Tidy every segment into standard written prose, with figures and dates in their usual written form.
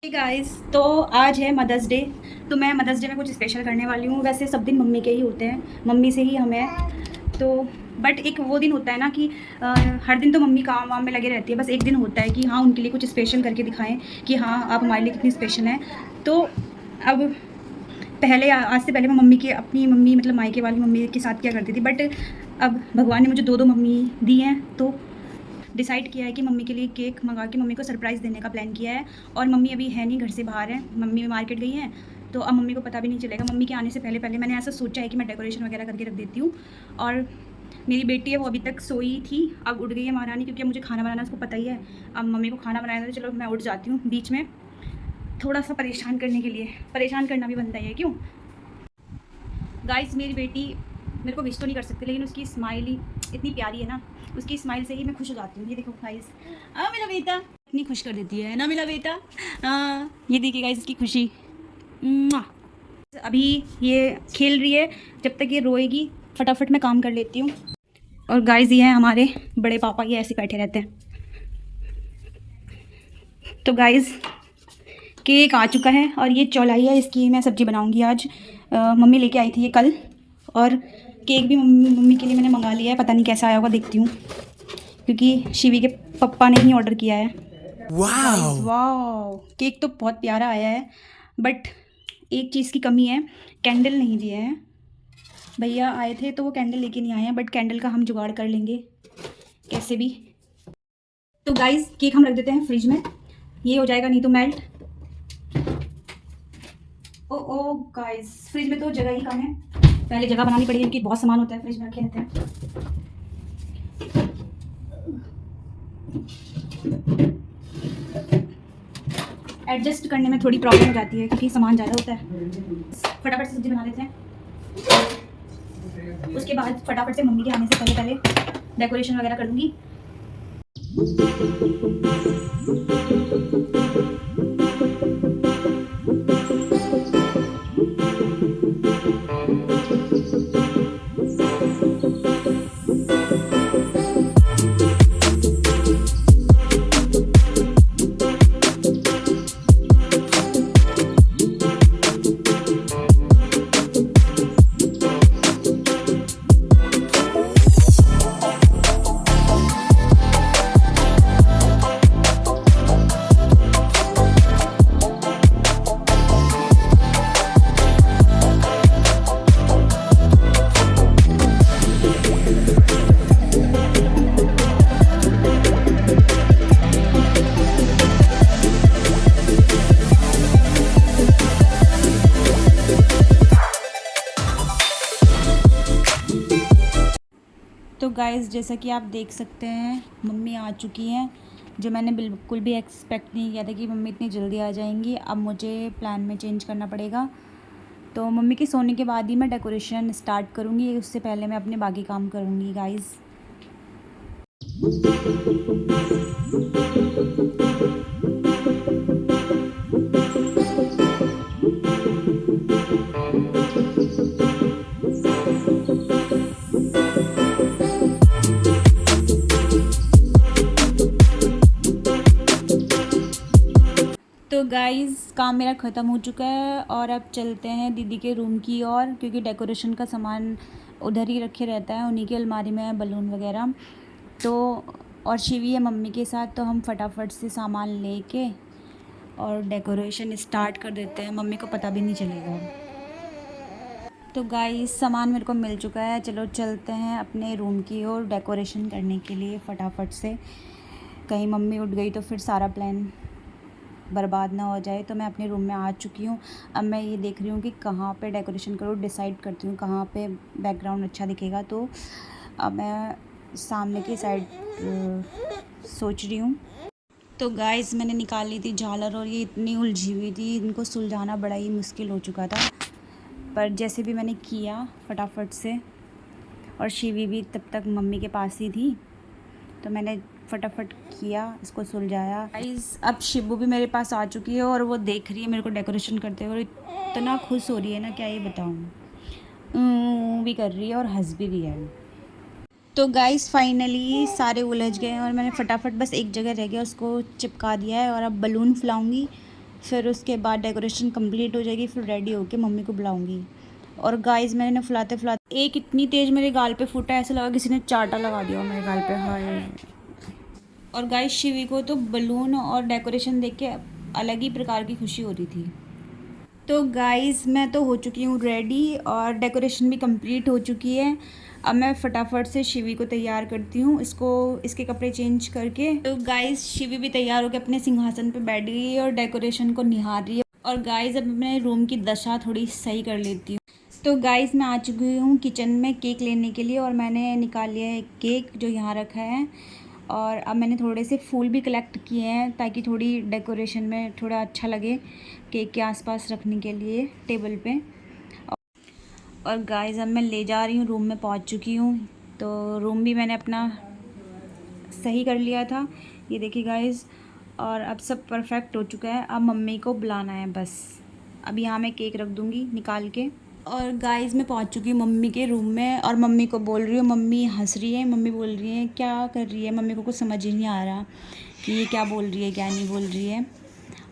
Guys, तो आज है मदर्स डे। तो मैं मदर्स डे में कुछ स्पेशल करने वाली हूँ। वैसे सब दिन मम्मी के ही होते हैं, मम्मी से ही हमें तो बट एक वो दिन होता है ना कि हर दिन तो मम्मी काम वाम में लगे रहती है। बस एक दिन होता है कि हाँ उनके लिए कुछ स्पेशल करके दिखाएं कि हाँ आप हमारे लिए कितनी स्पेशल हैं। तो अब पहले आज से पहले मैं मम्मी की अपनी मम्मी मतलब मायके वाली मम्मी के साथ क्या करती थी, बट अब भगवान ने मुझे दो मम्मी दी हैं तो डिसाइड किया है कि मम्मी के लिए केक मंगा के मम्मी को सरप्राइज़ देने का प्लान किया है। और मम्मी अभी है नहीं, घर से बाहर है, मम्मी मार्केट गई हैं, तो अब मम्मी को पता भी नहीं चलेगा। मम्मी के आने से पहले पहले मैंने ऐसा सोचा है कि मैं डेकोरेशन वगैरह करके रख देती हूँ। और मेरी बेटी है वो अभी तक सोई थी, अब उठ गई है महारानी, क्योंकि अब मुझे खाना बनाना उसको पता ही है। अब मम्मी को खाना बनाना, तो चलो मैं उठ जाती हूँ बीच में थोड़ा सा परेशान करने के लिए। परेशान करना भी बनता है, क्यों गाइस। मेरी बेटी मेरे को विश तो नहीं कर सकती, लेकिन उसकी स्माइल ही इतनी प्यारी है ना, उसकी स्माइल से ही मैं खुश हो जाती हूँ। ये देखो गाइस, मेरा बेटा इतनी खुश कर देती है ना मेरा बेटा। ये देखिए गाइस इसकी खुशी। मुआ। अभी ये खेल रही है, जब तक ये रोएगी फटाफट मैं काम कर लेती हूँ। और गाइस ये हैं हमारे बड़े पापा, ये ऐसे बैठे रहते हैं। तो गाइस केक आ चुका है और ये चौलाई है, इसकी मैं सब्ज़ी बनाऊंगी आज। मम्मी लेके आई थी ये कल। और केक भी मम्मी के लिए मैंने मंगा लिया है, पता नहीं कैसा आया होगा, देखती हूँ, क्योंकि शिवी के पापा ने ही ऑर्डर किया है। गाइस वाह, केक तो बहुत प्यारा आया है, बट एक चीज़ की कमी है, कैंडल नहीं दिए हैं। भैया आए थे तो वो कैंडल लेके नहीं आए हैं, बट कैंडल का हम जुगाड़ कर लेंगे कैसे भी। तो गाइस केक हम रख देते हैं फ्रिज में, ये हो जाएगा नहीं तो मेल्ट। ओ गाइस, फ्रिज में तो जगह ही कम है, पहले जगह बनानी पड़ेगी क्योंकि बहुत सामान होता है फ्रिज में रखे रहते हैं। एडजस्ट करने में थोड़ी प्रॉब्लम हो जाती है क्योंकि सामान ज़्यादा होता है। फटाफट से सब्जी बना लेते हैं, उसके बाद फटाफट से मम्मी के आने से पहले पहले डेकोरेशन वगैरह कर लूँगी। तो गाइस जैसा कि आप देख सकते हैं मम्मी आ चुकी हैं, जो मैंने बिल्कुल भी एक्सपेक्ट नहीं किया था कि मम्मी इतनी जल्दी आ जाएंगी। अब मुझे प्लान में चेंज करना पड़ेगा, तो मम्मी के सोने के बाद ही मैं डेकोरेशन स्टार्ट करूँगी, उससे पहले मैं अपने बाकी काम करूँगी गाइस। तो गाइस काम मेरा ख़त्म हो चुका है और अब चलते हैं दीदी के रूम की ओर, क्योंकि डेकोरेशन का सामान उधर ही रखे रहता है, उन्हीं की अलमारी में है बलून वगैरह। तो और शिवी है मम्मी के साथ, तो हम फटाफट से सामान लेके और डेकोरेशन स्टार्ट कर देते हैं, मम्मी को पता भी नहीं चलेगा। तो गाइस सामान मेरे को मिल चुका है, चलो चलते हैं अपने रूम की ओर डेकोरेशन करने के लिए फटाफट से। कहीं मम्मी उठ गई तो फिर सारा प्लान बर्बाद ना हो जाए। तो मैं अपने रूम में आ चुकी हूँ। अब मैं ये देख रही हूँ कि कहाँ पे डेकोरेशन करूँ, डिसाइड करती हूँ कहाँ पे बैकग्राउंड अच्छा दिखेगा। तो अब मैं सामने की साइड सोच रही हूँ। तो गाइस मैंने निकाल ली थी झालर, और ये इतनी उलझी हुई थी, इनको सुलझाना बड़ा ही मुश्किल हो चुका था, पर जैसे भी मैंने किया फटाफट से। और शिवी भी तब तक मम्मी के पास ही थी, तो मैंने फटाफट किया, इसको सुलझाया। गाइस अब शिबू भी मेरे पास आ चुकी है और वो देख रही है मेरे को डेकोरेशन करते हुए, और इतना खुश हो रही है ना, क्या ये बताऊँ। भी कर रही है और हंस भी रही है। तो गाइस फाइनली सारे उलझ गए और मैंने फटाफट बस एक जगह रह गया उसको चिपका दिया है, और अब बलून फुलाऊँगी फिर उसके बाद डेकोरेशन कंप्लीट हो जाएगी, फिर रेडी होके मम्मी को बुलाऊंगी। और गाइस मैंने फुलाते फुलाते एक इतनी तेज़ मेरे गाल पे फूटा, ऐसा लगा किसी ने चाटा लगा दिया मेरे गाल पे। हाय। और गाइस शिवी को तो बलून और डेकोरेशन देख के अलग ही प्रकार की खुशी हो रही थी। तो गाइस मैं तो हो चुकी हूँ रेडी और डेकोरेशन भी कंप्लीट हो चुकी है। अब मैं फटाफट से शिवी को तैयार करती हूँ, इसके कपड़े चेंज करके। तो गाइस शिवी भी तैयार होकर अपने सिंहासन पे बैठ गई है और डेकोरेशन को निहार रही है। और गाइस अब अपने रूम की दशा थोड़ी सही कर लेती हूँ। तो गाइस मैं आ चुकी हूँ किचन में केक लेने के लिए और मैंने निकाल लिया है केक जो यहाँ रखा है। और अब मैंने थोड़े से फूल भी कलेक्ट किए हैं ताकि थोड़ी डेकोरेशन में थोड़ा अच्छा लगे केक के आसपास रखने के लिए टेबल पे। और गाइस अब मैं ले जा रही हूँ, रूम में पहुँच चुकी हूँ। तो रूम भी मैंने अपना सही कर लिया था, ये देखिए गाइस। और अब सब परफेक्ट हो चुका है, अब मम्मी को बुलाना है बस। अब यहाँ मैं केक रख दूँगी निकाल के। और गाइस मैं पहुँच चुकी हूँ मम्मी के रूम में और मम्मी को बोल रही हूँ, मम्मी हंस रही है। मम्मी बोल रही है क्या कर रही है, मम्मी को कुछ समझ ही नहीं आ रहा कि ये क्या बोल रही है क्या नहीं बोल रही है।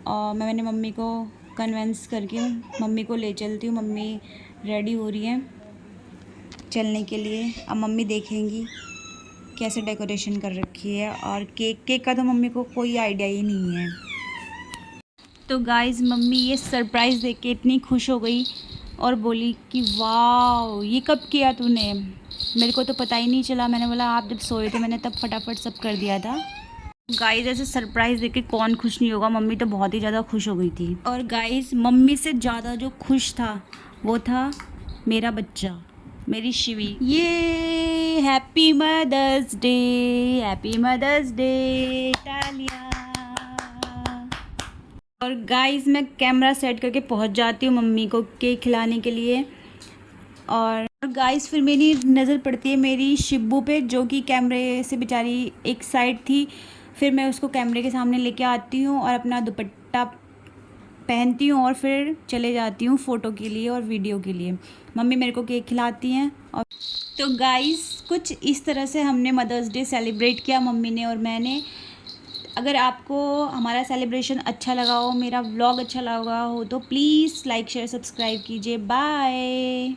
और मैंने मम्मी को कन्विंस करके मम्मी को ले चलती हूँ। मम्मी रेडी हो रही है चलने के लिए। अब मम्मी देखेंगी कैसे डेकोरेशन कर रखी है। और केक का तो मम्मी को कोई आइडिया ही नहीं है। तो गाइस मम्मी ये सरप्राइज़ देख के इतनी खुश हो गई और बोली कि वाह ये कब किया तूने, मेरे को तो पता ही नहीं चला। मैंने बोला आप जब सोए थे मैंने तब फटाफट सब कर दिया था। गाइस ऐसे सरप्राइज़ देख के कौन खुश नहीं होगा, मम्मी तो बहुत ही ज़्यादा खुश हो गई थी। और गाइस मम्मी से ज़्यादा जो खुश था वो था मेरा बच्चा, मेरी शिवी। ये happy mother's day, happy mother's day तालिया। और गाइस मैं कैमरा सेट करके पहुंच जाती हूँ मम्मी को केक खिलाने के लिए। और गाइस फिर मेरी नज़र पड़ती है मेरी शिब्बू पे जो कि कैमरे से बेचारी एक साइड थी। फिर मैं उसको कैमरे के सामने लेके आती हूँ और अपना दुपट्टा पहनती हूँ और फिर चले जाती हूँ फ़ोटो के लिए और वीडियो के लिए। मम्मी मेरे को केक खिलाती हैं। और तो गाइस कुछ इस तरह से हमने मदर्स डे सेलिब्रेट किया मम्मी ने और मैंने। अगर आपको हमारा सेलिब्रेशन अच्छा लगा हो, मेरा व्लॉग अच्छा लगा हो तो प्लीज़ लाइक शेयर सब्सक्राइब कीजिए। बाय।